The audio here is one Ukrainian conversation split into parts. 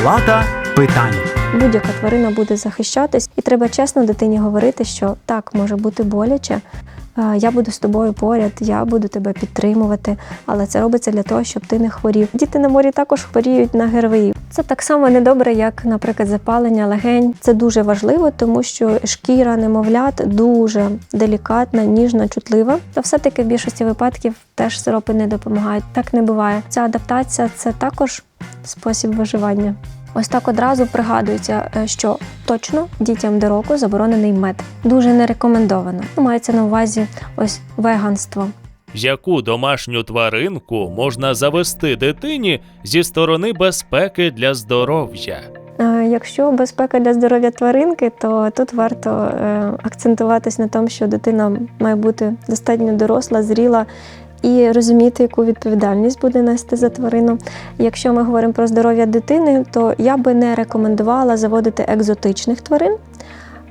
Палата питань. Будь-яка тварина буде захищатись, і треба чесно дитині говорити, що так, може бути боляче, я буду з тобою поряд, я буду тебе підтримувати, але це робиться для того, щоб ти не хворів. Діти на морі також хворіють на ГРВІ. Це так само недобре, як, наприклад, запалення легень. Це дуже важливо, тому що шкіра немовлят дуже делікатна, ніжна, чутлива. Та все-таки в більшості випадків теж сиропи не допомагають. Так не буває. Ця адаптація – це також спосіб виживання. Ось так одразу пригадується, що точно дітям до року заборонений мед. Дуже не рекомендовано. Мається на увазі ось веганство. Яку домашню тваринку можна завести дитині зі сторони безпеки для здоров'я? Якщо безпека для здоров'я тваринки, то тут варто акцентуватись на тому, що дитина має бути достатньо доросла, зріла, і розуміти, яку відповідальність буде нести за тварину. Якщо ми говоримо про здоров'я дитини, то я би не рекомендувала заводити екзотичних тварин.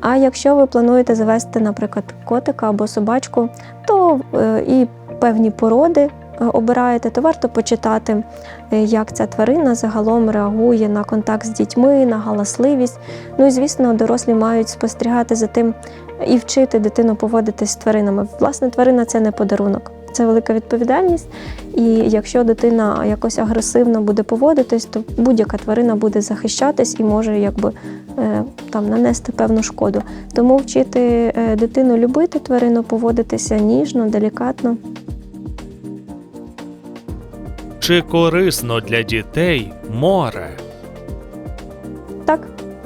А якщо ви плануєте завести, наприклад, котика або собачку, то і певні породи обираєте, то варто почитати, як ця тварина загалом реагує на контакт з дітьми, на галасливість. Ну і, звісно, дорослі мають спостерігати за тим і вчити дитину поводитись з тваринами. Власне, тварина – це не подарунок. Це велика відповідальність, і якщо дитина якось агресивно буде поводитись, то будь-яка тварина буде захищатись і може нанести певну шкоду. Тому вчити дитину любити тварину, поводитися ніжно, делікатно. Чи корисно для дітей море?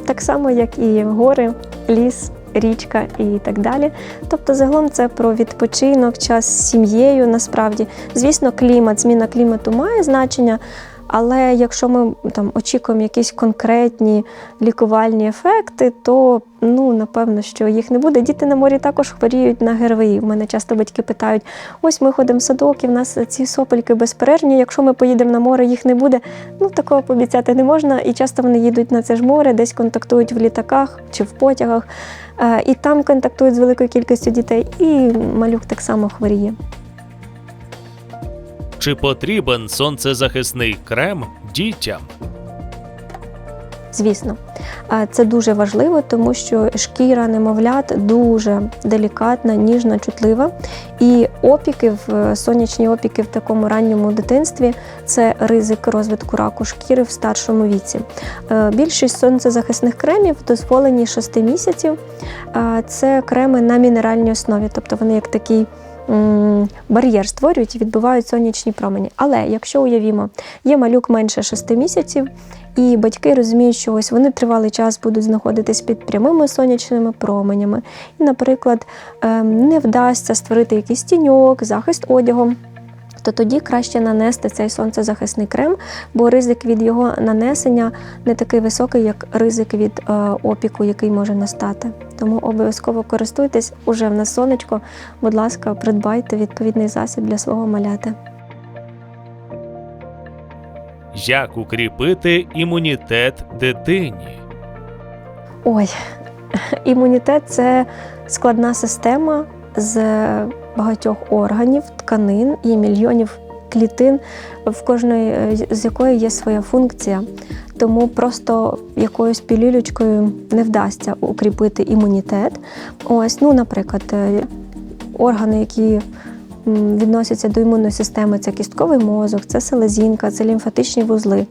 Так само, як і гори, ліс, річка і так далі. Тобто, загалом це про відпочинок, час з сім'єю насправді. Звісно, зміна клімату має значення, але якщо ми очікуємо якісь конкретні лікувальні ефекти, то, напевно, що їх не буде. Діти на морі також хворіють на ГРВІ. У мене часто батьки питають, ось ми ходимо в садок, і в нас ці сопельки безперервні, якщо ми поїдемо на море, їх не буде. Такого пообіцяти не можна, і часто вони їдуть на це ж море, десь контактують в літаках чи в потягах, і там контактують з великою кількістю дітей, і малюк так само хворіє. Чи потрібен сонцезахисний крем дітям? Звісно. Це дуже важливо, тому що шкіра немовлят дуже делікатна, ніжна, чутлива. І сонячні опіки в такому ранньому дитинстві – це ризик розвитку раку шкіри в старшому віці. Більшість сонцезахисних кремів дозволені 6 місяців. Це креми на мінеральній основі, тобто вони як такий бар'єр створюють і відбивають сонячні промені. Але якщо, уявімо, є малюк менше 6 місяців, і батьки розуміють, що ось вони тривалий час будуть знаходитись під прямими сонячними променями, і, наприклад, не вдасться створити якийсь тіньок, захист одягом, то тоді краще нанести цей сонцезахисний крем, бо ризик від його нанесення не такий високий, як ризик від опіку, який може настати. Тому обов'язково користуйтесь, уже в нас сонечко, будь ласка, придбайте відповідний засіб для свого маляти. Як укріпити імунітет дитині? Імунітет – це складна система з багатьох органів, тканин і мільйонів клітин, в кожної з якої є своя функція. Тому просто якоюсь пілюлечкою не вдасться укріпити імунітет. Наприклад, органи, які відносяться до імунної системи – це кістковий мозок, це селезінка, це лімфатичні вузли.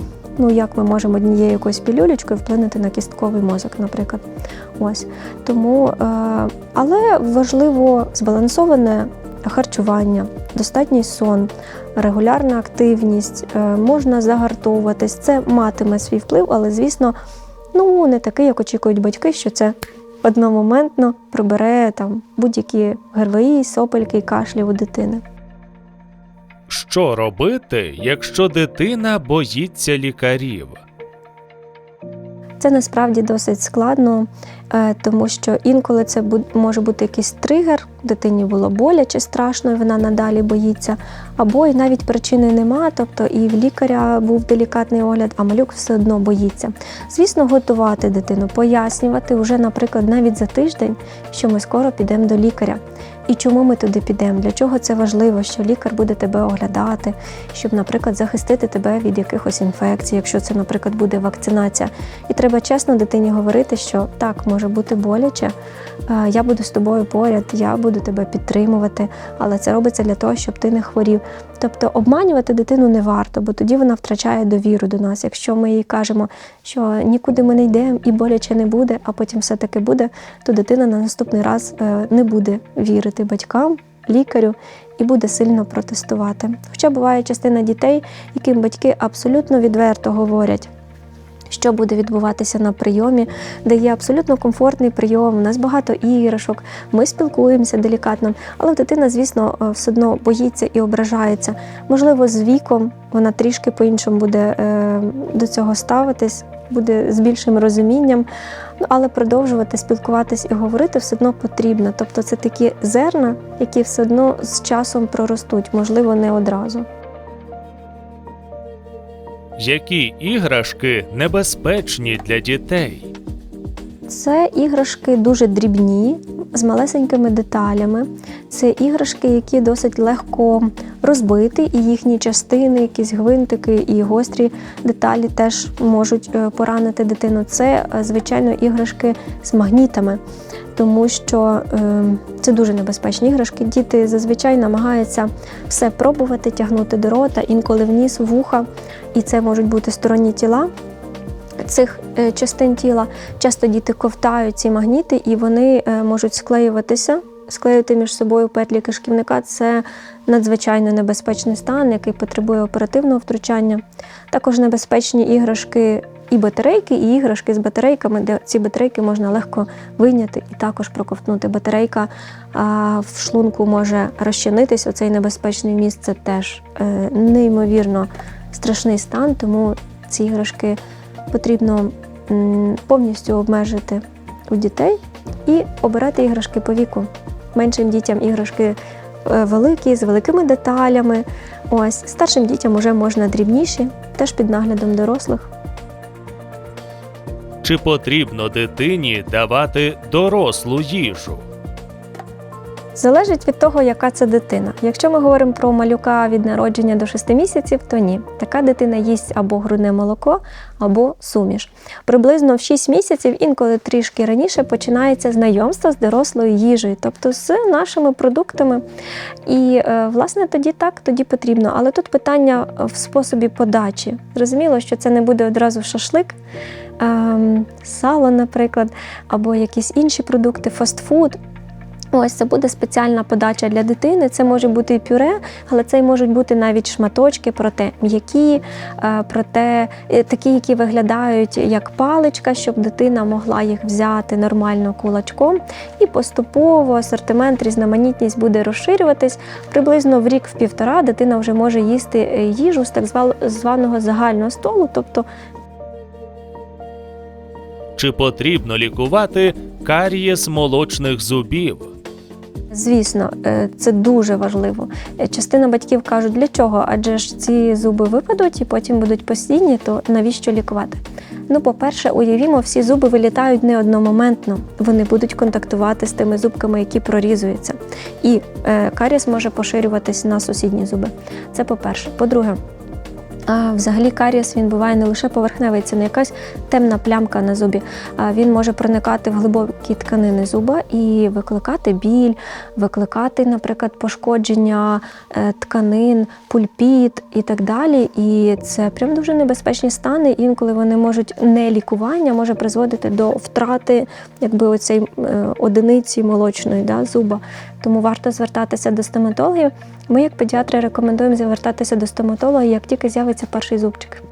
Як ми можемо однією якоюсь пілюлечкою вплинути на кістковий мозок, наприклад. Тому, але важливо збалансоване харчування, достатній сон, регулярна активність, можна загартовуватись. Це матиме свій вплив, але, звісно, не такий, як очікують батьки, що це одномоментно прибере будь-які ГРВІ, сопельки і кашлі у дитини. Що робити, якщо дитина боїться лікарів? Це насправді досить складно. тому що інколи це може бути якийсь тригер, дитині було боляче, страшно, і вона надалі боїться, або і навіть причини нема, тобто і в лікаря був делікатний огляд, а малюк все одно боїться. Звісно, готувати дитину, пояснювати вже, наприклад, навіть за тиждень, що ми скоро підемо до лікаря. І чому ми туди підемо, для чого це важливо, що лікар буде тебе оглядати, щоб, наприклад, захистити тебе від якихось інфекцій, якщо це, наприклад, буде вакцинація. І треба чесно дитині говорити, що так, може бути боляче, я буду з тобою поряд, я буду тебе підтримувати, але це робиться для того, щоб ти не хворів. Тобто обманювати дитину не варто, бо тоді вона втрачає довіру до нас. Якщо ми їй кажемо, що нікуди ми не йдемо і боляче не буде, а потім все-таки буде, то дитина на наступний раз не буде вірити батькам, лікарю і буде сильно протестувати. Хоча буває частина дітей, яким батьки абсолютно відверто говорять, що буде відбуватися на прийомі, де є абсолютно комфортний прийом, у нас багато іграшок, ми спілкуємося делікатно, але дитина, звісно, все одно боїться і ображається. Можливо, з віком вона трішки по-іншому буде до цього ставитись, буде з більшим розумінням, але продовжувати спілкуватись і говорити все одно потрібно. Тобто це такі зерна, які все одно з часом проростуть, можливо, не одразу. Які іграшки небезпечні для дітей? Це іграшки дуже дрібні, з малесенькими деталями. Це іграшки, які досить легко розбити, і їхні частини, якісь гвинтики і гострі деталі теж можуть поранити дитину. Це, звичайно, іграшки з магнітами, тому що це дуже небезпечні іграшки. Діти зазвичай намагаються все пробувати, тягнути до рота, інколи в ніс, в вуха, і це можуть бути сторонні тіла цих частин тіла. Часто діти ковтають ці магніти, і вони можуть склеюватися, склеювати між собою петлі кишківника. Це надзвичайно небезпечний стан, який потребує оперативного втручання. Також небезпечні іграшки і батарейки, і іграшки з батарейками, де ці батарейки можна легко вийняти і також проковтнути. Батарейка в шлунку може розчинитись, оцей небезпечний міст, це теж неймовірно страшний стан, тому ці іграшки потрібно повністю обмежити у дітей і обирати іграшки по віку. Меншим дітям іграшки великі, з великими деталями. Ось, старшим дітям вже можна дрібніші, теж під наглядом дорослих. Чи потрібно дитині давати дорослу їжу? Залежить від того, яка це дитина. Якщо ми говоримо про малюка від народження до 6 місяців, то ні. Така дитина їсть або грудне молоко, або суміш. Приблизно в 6 місяців, інколи трішки раніше, починається знайомство з дорослою їжею, тобто з нашими продуктами. І, власне, тоді потрібно. Але тут питання в способі подачі. Зрозуміло, що це не буде одразу шашлик, сало, наприклад, або якісь інші продукти, фастфуд. Ось, це буде спеціальна подача для дитини. Це може бути і пюре, але це можуть бути навіть шматочки, проте м'які, проте такі, які виглядають як паличка, щоб дитина могла їх взяти нормально кулачком. І поступово асортимент, різноманітність буде розширюватись. Приблизно в рік-півтора дитина вже може їсти їжу з так званого загального столу, тобто Чи потрібно лікувати карієс молочних зубів? Звісно, це дуже важливо. Частина батьків кажуть, для чого? Адже ж ці зуби випадуть і потім будуть постійні, то навіщо лікувати? Ну, по-перше, уявімо, всі зуби вилітають не одномоментно. Вони будуть контактувати з тими зубками, які прорізуються. І карієс може поширюватись на сусідні зуби. Це по-перше. По-друге, взагалі карієс, він буває не лише поверхневий, це не якась темна плямка на зубі. Він може проникати в глибокі тканини зуба і викликати біль, викликати, наприклад, пошкодження тканин, пульпіт і так далі. І це прям дуже небезпечні стани. Інколи вони можуть, не лікування, може призводити до втрати оцей одиниці молочної зуба. Тому варто звертатися до стоматологів. Ми, як педіатри, рекомендуємо звертатися до стоматолога, як тільки з'явиться перший зубчик.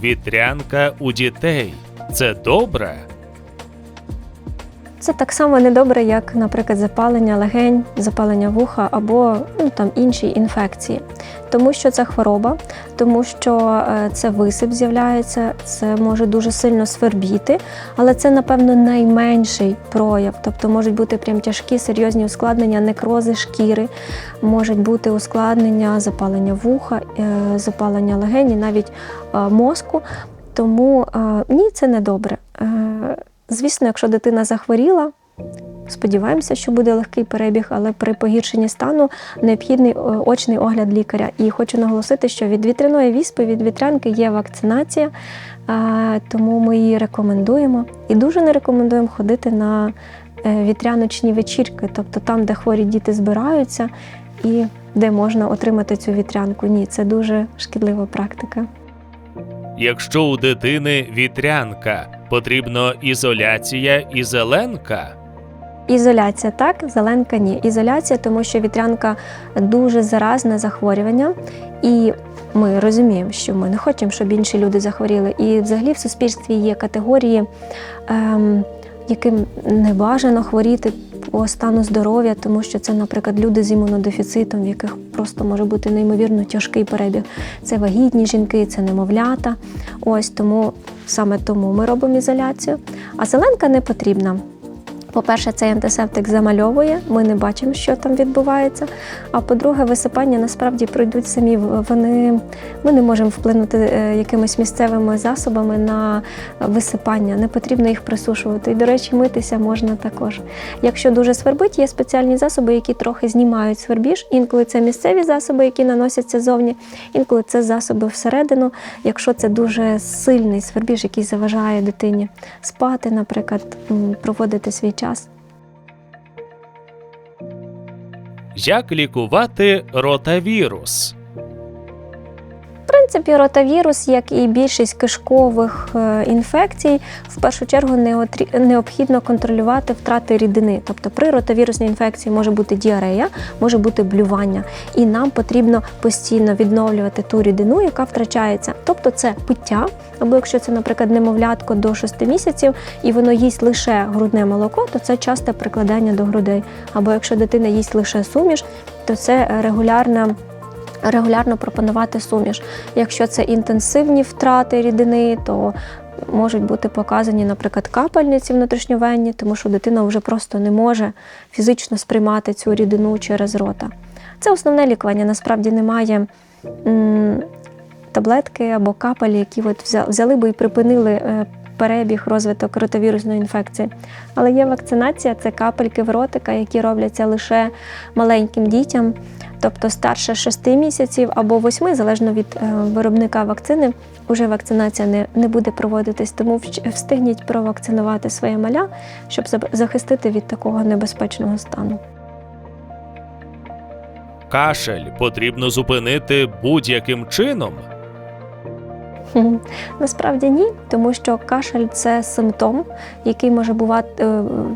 Вітрянка у дітей – це добре? Це так само недобре, як, наприклад, запалення легень, запалення вуха або інші інфекції. Тому що це хвороба, тому що це висип з'являється, це може дуже сильно свербіти, але це, напевно, найменший прояв. Тобто можуть бути прям тяжкі, серйозні ускладнення, некрози шкіри, можуть бути ускладнення запалення вуха, запалення легені, навіть мозку. Тому ні, це не добре. Звісно, якщо дитина захворіла, сподіваємося, що буде легкий перебіг, але при погіршенні стану необхідний очний огляд лікаря. І хочу наголосити, що від вітряної віспи, від вітрянки є вакцинація, тому ми її рекомендуємо. І дуже не рекомендуємо ходити на вітряночні вечірки, тобто там, де хворі діти збираються і де можна отримати цю вітрянку. Ні, це дуже шкідлива практика. Якщо у дитини вітрянка, потрібно ізоляція і зеленка? Ізоляція так, зеленка ні. Ізоляція, тому що вітрянка дуже заразне захворювання, і ми розуміємо, що ми не хочемо, щоб інші люди захворіли. І взагалі в суспільстві є категорії, яким не бажано хворіти по стану здоров'я, тому що це, наприклад, люди з імунодефіцитом, в яких просто може бути неймовірно тяжкий перебіг. Це вагітні жінки, це немовлята. Саме тому ми робимо ізоляцію. А зеленка не потрібна. По-перше, цей антисептик замальовує, ми не бачимо, що там відбувається. А по-друге, висипання насправді пройдуть самі. Ми не можемо вплинути якимись місцевими засобами на висипання, не потрібно їх присушувати. І, до речі, митися можна також. Якщо дуже свербить, є спеціальні засоби, які трохи знімають свербіж. Інколи це місцеві засоби, які наносяться зовні, інколи це засоби всередину. Якщо це дуже сильний свербіж, який заважає дитині спати, наприклад, проводити свій час. Як лікувати ротавірус? В принципі, ротавірус, як і більшість кишкових інфекцій, в першу чергу необхідно контролювати втрати рідини. Тобто при ротавірусній інфекції може бути діарея, може бути блювання. І нам потрібно постійно відновлювати ту рідину, яка втрачається. Тобто це пиття, або якщо це, наприклад, немовлятко до 6 місяців, і воно їсть лише грудне молоко, то це часте прикладання до грудей. Або якщо дитина їсть лише суміш, то це регулярно пропонувати суміш. Якщо це інтенсивні втрати рідини, то можуть бути показані, наприклад, капельниці внутрішньовенні, тому що дитина вже просто не може фізично сприймати цю рідину через рота. Це основне лікування. Насправді немає таблетки або капель, які взяли би і припинили перебіг, розвиток ротавірусної інфекції. Але є вакцинація, це капельки в ротика, які робляться лише маленьким дітям, тобто старше 6 місяців або 8, залежно від виробника вакцини, вже вакцинація не буде проводитись, тому встигніть провакцинувати своє маля, щоб захистити від такого небезпечного стану. Кашель потрібно зупинити будь-яким чином? Насправді ні, тому що кашель – це симптом, який може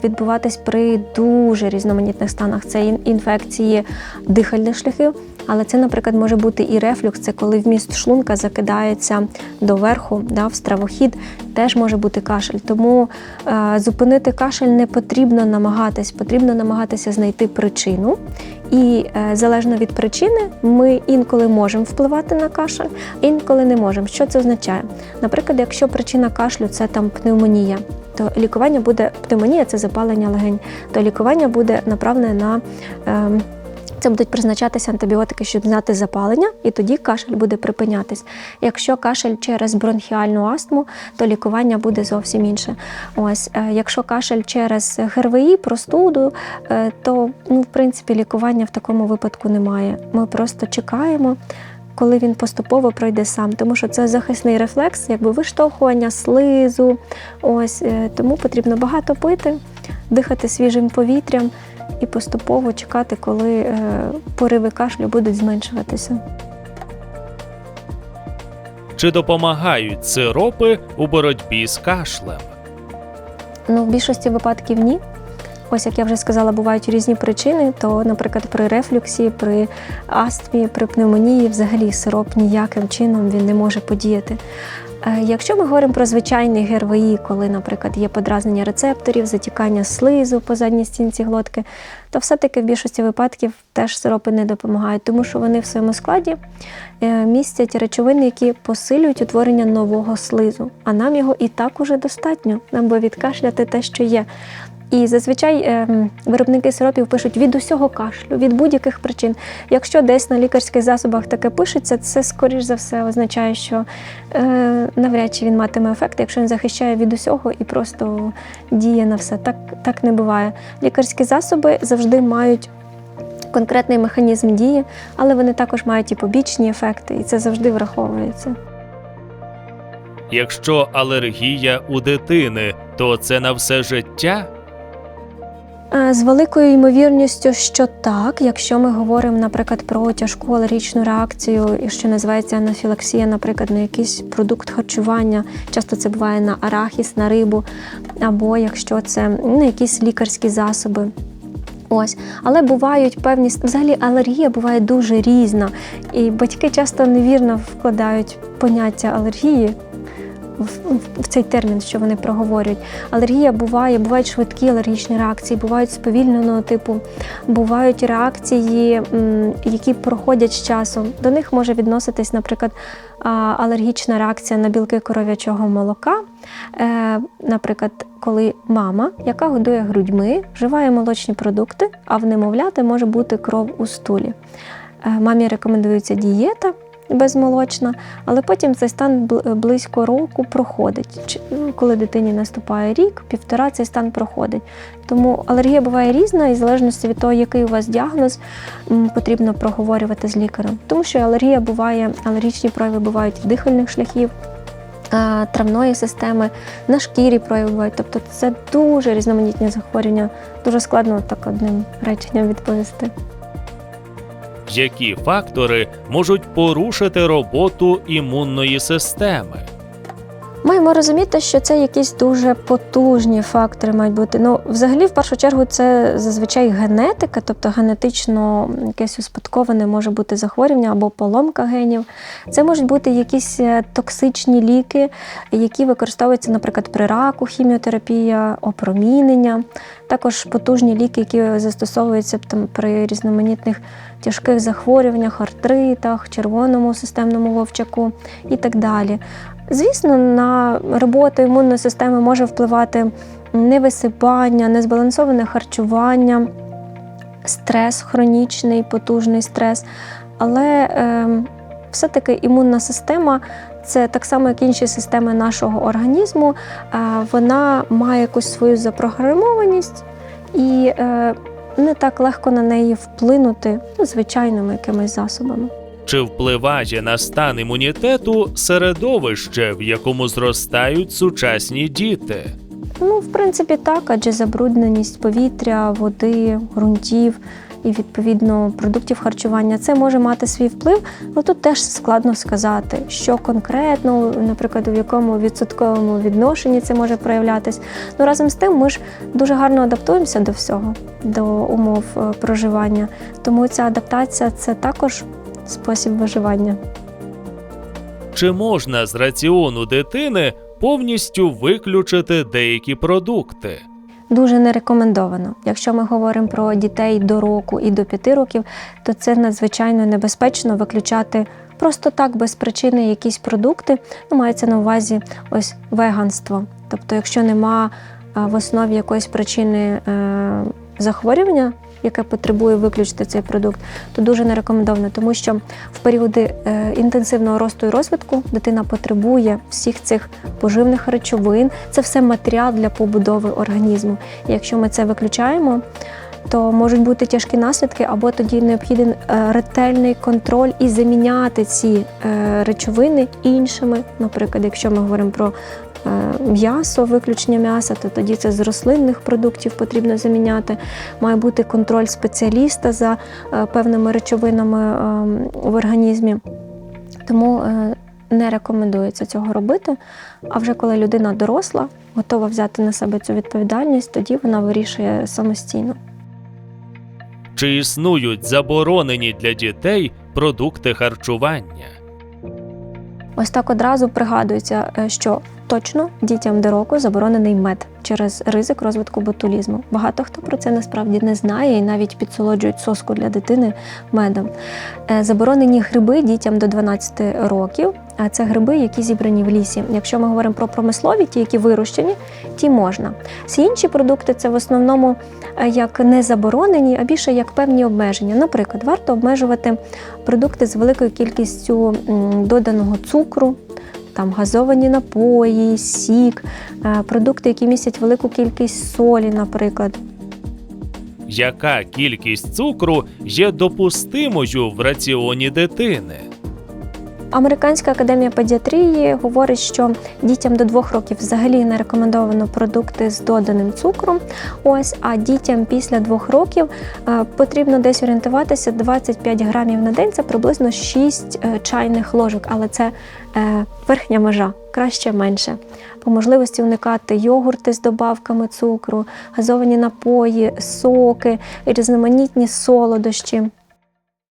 відбуватись при дуже різноманітних станах. Це інфекції дихальних шляхів, але це, наприклад, може бути і рефлюкс, це коли вміст шлунка закидається доверху, в стравохід, теж може бути кашель. Тому зупинити кашель не потрібно намагатися знайти причину. І залежно від причини ми інколи можемо впливати на кашель, інколи не можемо. Що це означає? Наприклад, якщо причина кашлю – це пневмонія, то лікування буде, пневмонія – це запалення легень, то лікування буде направлене на це будуть призначатися антибіотики, щоб зняти запалення, і тоді кашель буде припинятись. Якщо кашель через бронхіальну астму, то лікування буде зовсім інше. Якщо кашель через ГРВІ, простуду, то, в принципі, лікування в такому випадку немає. Ми просто чекаємо, коли він поступово пройде сам, тому що це захисний рефлекс, виштовхування слизу. Тому потрібно багато пити, дихати свіжим повітрям, і поступово чекати, коли пориви кашлю будуть зменшуватися. Чи допомагають сиропи у боротьбі з кашлем? В більшості випадків ні. Як я вже сказала, бувають різні причини, то, наприклад, при рефлюксі, при астмі, при пневмонії взагалі сироп ніяким чином він не може подіяти. Якщо ми говоримо про звичайний ГРВІ, коли, наприклад, є подразнення рецепторів, затікання слизу по задній стінці глотки, то все-таки в більшості випадків теж сиропи не допомагають, тому що вони в своєму складі містять речовини, які посилюють утворення нового слизу. А нам його і так уже достатньо, нам би відкашляти те, що є. І зазвичай виробники сиропів пишуть від усього кашлю, від будь-яких причин. Якщо десь на лікарських засобах таке пишеться, це, скоріш за все, означає, що навряд чи він матиме ефект, якщо він захищає від усього і просто діє на все. Так не буває. Лікарські засоби завжди мають конкретний механізм дії, але вони також мають і побічні ефекти, і це завжди враховується. Якщо алергія у дитини, то це на все життя? З великою ймовірністю, що так, якщо ми говоримо, наприклад, про тяжку алергічну реакцію, що називається анафілаксія, наприклад, на якийсь продукт харчування, часто це буває на арахіс, на рибу, або якщо це на якісь лікарські засоби. Ось. Але бувають певні, взагалі алергія буває дуже різна, і батьки часто невірно вкладають поняття алергії в цей термін, що вони проговорюють. Алергія бувають швидкі алергічні реакції, бувають сповільненого типу, бувають реакції, які проходять з часом. До них може відноситись, наприклад, алергічна реакція на білки коров'ячого молока. Наприклад, коли мама, яка годує грудьми, вживає молочні продукти, а в немовляти може бути кров у стулі. Мамі рекомендується дієта безмолочна, але потім цей стан близько року проходить. Коли дитині наступає рік, півтора, цей стан проходить. Тому алергія буває різна, і в залежності від того, який у вас діагноз, потрібно проговорювати з лікарем. Тому що алергічні прояви бувають в дихальних шляхів, травної системи, на шкірі прояви бувають. Тобто це дуже різноманітні захворювання. Дуже складно так одним реченням відповісти. Які фактори можуть порушити роботу імунної системи? Маємо розуміти, що це якісь дуже потужні фактори мають бути. Взагалі, в першу чергу, це зазвичай генетика, тобто генетично якесь успадковане може бути захворювання або поломка генів. Це можуть бути якісь токсичні ліки, які використовуються, наприклад, при раку, хіміотерапія, опромінення. Також потужні ліки, які застосовуються при різноманітних тяжких захворюваннях, артритах, червоному системному вовчаку і так далі. Звісно, на роботу імунної системи може впливати невисипання, незбалансоване харчування, стрес, хронічний, потужний стрес. Але все-таки імунна система – це так само, як інші системи нашого організму, вона має якусь свою запрограмованість і не так легко на неї вплинути звичайними якимись засобами. Чи впливає на стан імунітету середовище, в якому зростають сучасні діти? В принципі, так, адже забрудненість повітря, води, ґрунтів і, відповідно, продуктів харчування, це може мати свій вплив. Тут теж складно сказати, що конкретно, наприклад, в якому відсотковому відношенні це може проявлятись. Разом з тим, ми ж дуже гарно адаптуємося до всього, до умов проживання. Тому ця адаптація – це також спосіб виживання. Чи можна з раціону дитини повністю виключити деякі продукти? Дуже не рекомендовано. Якщо ми говоримо про дітей до року і до 5 років, то це надзвичайно небезпечно виключати просто так, без причини, якісь продукти. Мається на увазі ось веганство. Тобто, якщо нема в основі якоїсь причини захворювання, яке потребує виключити цей продукт, то дуже не рекомендовано, тому що в періоди інтенсивного росту і розвитку дитина потребує всіх цих поживних речовин. Це все матеріал для побудови організму. І якщо ми це виключаємо, то можуть бути тяжкі наслідки, або тоді необхідний ретельний контроль і заміняти ці речовини іншими. Наприклад, якщо ми говоримо про м'ясо, виключення м'яса, то тоді це з рослинних продуктів потрібно заміняти. Має бути контроль спеціаліста за певними речовинами в організмі. Тому не рекомендується цього робити. А вже коли людина доросла, готова взяти на себе цю відповідальність, тоді вона вирішує самостійно. Чи існують заборонені для дітей продукти харчування? Ось так одразу пригадується, що точно дітям до року заборонений мед через ризик розвитку ботулізму. Багато хто про це насправді не знає і навіть підсолоджують соску для дитини медом. Заборонені гриби дітям до 12 років, а це гриби, які зібрані в лісі. Якщо ми говоримо про промислові, ті, які вирощені, ті можна. Всі інші продукти – це в основному як не заборонені, а більше як певні обмеження. Наприклад, варто обмежувати продукти з великою кількістю доданого цукру, там газовані напої, сік, продукти, які містять велику кількість солі, наприклад. Яка кількість цукру є допустимою в раціоні дитини? Американська академія педіатрії говорить, що дітям до 2 років взагалі не рекомендовано продукти з доданим цукром. А дітям після 2 років потрібно десь орієнтуватися 25 грамів на день, це приблизно 6 чайних ложок, але це верхня межа, краще менше. По можливості уникати йогурти з добавками цукру, газовані напої, соки, різноманітні солодощі.